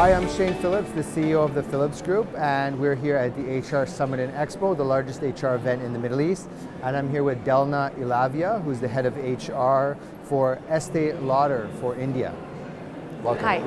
Hi, I'm Shane Phillips, the CEO of the Phillips Group, and we're here at the HR Summit Expo, the largest HR event in the Middle East. And I'm here with Delna Elavia, who's the head of HR for Estée Lauder for India. Welcome. Hi.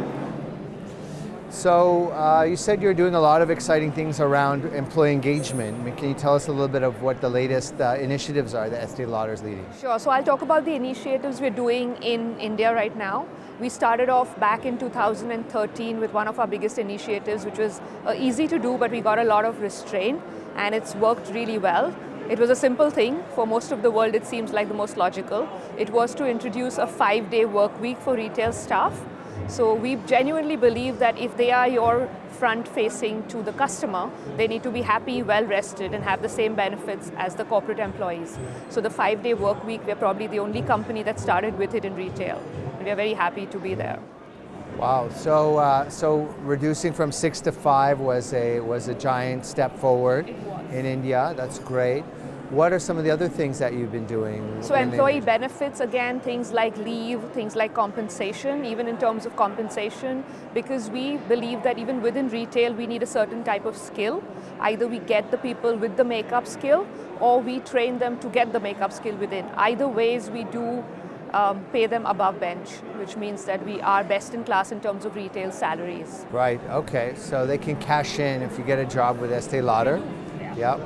So you said you're doing a lot of exciting things around employee engagement. I mean, can you tell us a little bit of what the latest initiatives are that Estée Lauder is leading? Sure. So I'll talk about the initiatives we're doing in India right now. We started off back in 2013 with one of our biggest initiatives, which was easy to do, but we got a lot of restraint, and it's worked really well. It was a simple thing. For most of the world, it seems like the most logical. It was to introduce a 5-day work week for retail staff. So we genuinely believe that if they are your front-facing to the customer, they need to be happy, well-rested, and have the same benefits as the corporate employees. So the 5-day work week, we're probably the only company that started with it in retail. And we're very happy to be there. Wow. So reducing from 6 to 5 was a giant step forward in India. That's great. What are some of the other things that you've been doing? So employee benefits, again, things like leave, things like compensation, even in terms of compensation, because we believe that even within retail, we need a certain type of skill. Either we get the people with the makeup skill, or we train them to get the makeup skill within. Either ways, we do pay them above bench, which means that we are best in class in terms of retail salaries. Right, okay. So they can cash in if you get a job with Estée Lauder. Yep.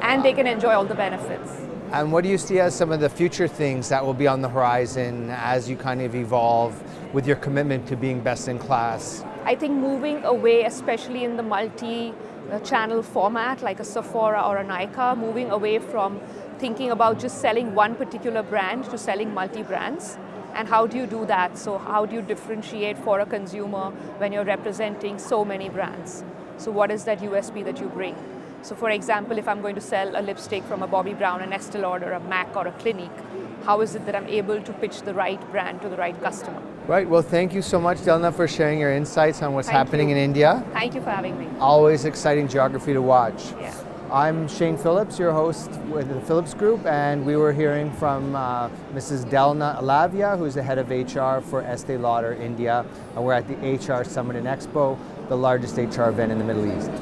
And they can enjoy all the benefits. And what do you see as some of the future things that will be on the horizon as you kind of evolve with your commitment to being best in class? I think moving away, especially in the multi-channel format like a Sephora or a Nykaa, moving away from thinking about just selling one particular brand to selling multi-brands. And how do you do that? So how do you differentiate for a consumer when you're representing so many brands? So what is that USP that you bring? So for example, if I'm going to sell a lipstick from a Bobbi Brown, an Estée Lauder, a MAC or a Clinique, how is it that I'm able to pitch the right brand to the right customer? Right, well thank you so much, Delna, for sharing your insights on what's happening in India. Thank you for having me. Always exciting geography to watch. Yeah. I'm Shane Phillips, your host with the Phillips Group, and we were hearing from Mrs. Delna Elavia, who's the head of HR for Estée Lauder India, and we're at the HR Summit Expo, the largest HR event in the Middle East.